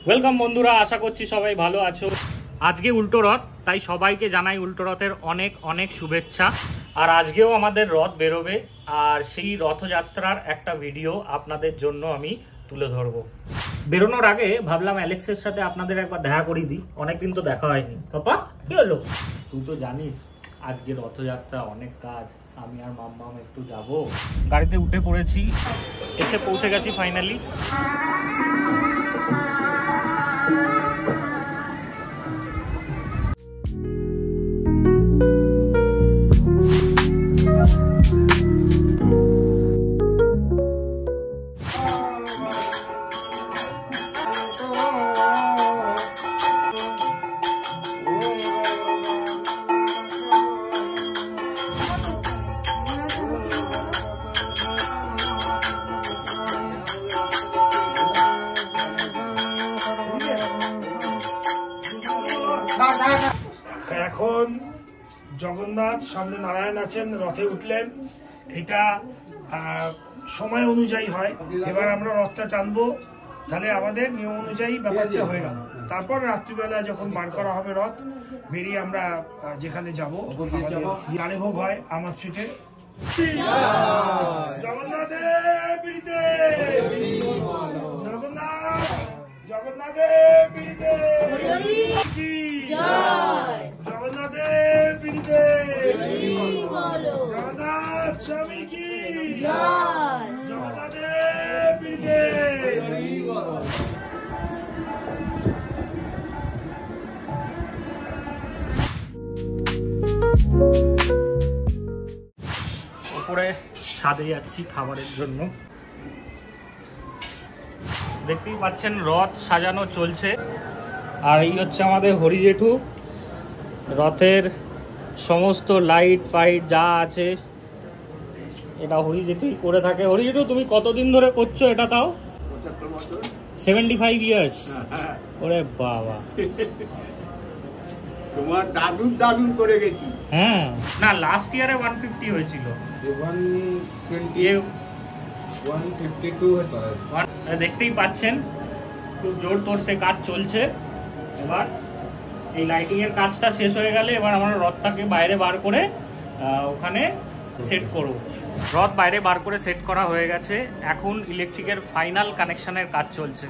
Welcome বন্ধুরা, আশা করছি সবাই ভালো আছো। আজকে উল্টো রথ, তাই সবাইকে জানাই উল্টো রথের অনেক অনেক শুভেচ্ছা। আর আজকেও আমাদের রথ বেরোবে, আর সেই রথযাত্রার একটা ভিডিও আপনাদের জন্য আমি তুলে ধরবো। বেরোনোর আগে ভাবলাম অ্যালেক্সের সাথে আপনাদের একবার দেখা করিয়ে দিই, অনেকদিন তো দেখা হয়নি। পাপা কি হলো? তুই তো জানিস আজকে রথযাত্রা, অনেক কাজ। আমি আর মাম্মাম একটু যাব। গাড়িতে উঠে পড়েছি, এসে পৌঁছে গেছি ফাইনালি। এখন জগন্নাথ, সামনে নারায়ণ আছেন, রথে উঠলেন। এটা সময় অনুযায়ী হয়। এবার আমরা রথটা টানবো, তাহলে আমাদের নিয়ম অনুযায়ী ব্যাপারটা হয়ে গেল। তারপর রাত্রিবেলা যখন বার করা হবে রথ, বেরিয়ে আমরা যেখানে যাব, গানে ভোগ হয় আমার স্ট্রিটে। জগন্নাথের পিড়িতে, জগন্নাথ জগন্নাথের পিড়িতে, জগন্নাথের পিড়িতে, জগন্নাথ স্বামী কি, জগন্নাথের পিড়িতে। উপরে ছাদে যাচ্ছি খাবারের জন্য। দেখতেই পাচ্ছেন রথ সাজানো চলছে। আর এই হচ্ছে আমাদের হরি জেঠু। রথের সমস্ত লাইট ফাইট যা আছে এটা হরি জেঠুই করে থাকে। হরি জেঠু, তুমি কতদিন ধরে করছো এটা? তাও 75 ইয়ার্স। ওরে বাবা, তোমার দাদুর দাদু করে গেছি। হ্যাঁ, না লাস্ট ইয়ারে 150 হয়েছিল। 152 দেখতেই পাচ্ছেন খুব জোর তোরসে কাজ চলছে। এবার এই লাইটিং এর কাজটা শেষ হয়ে গেলে এবার আমরা রথটাকে বাইরে বার করে ওখানে সেট করব। রথ বাইরে বার করে সেট করা হয়ে গেছে, এখন ইলেকট্রিকের ফাইনাল কানেকশনের কাজ চলছে।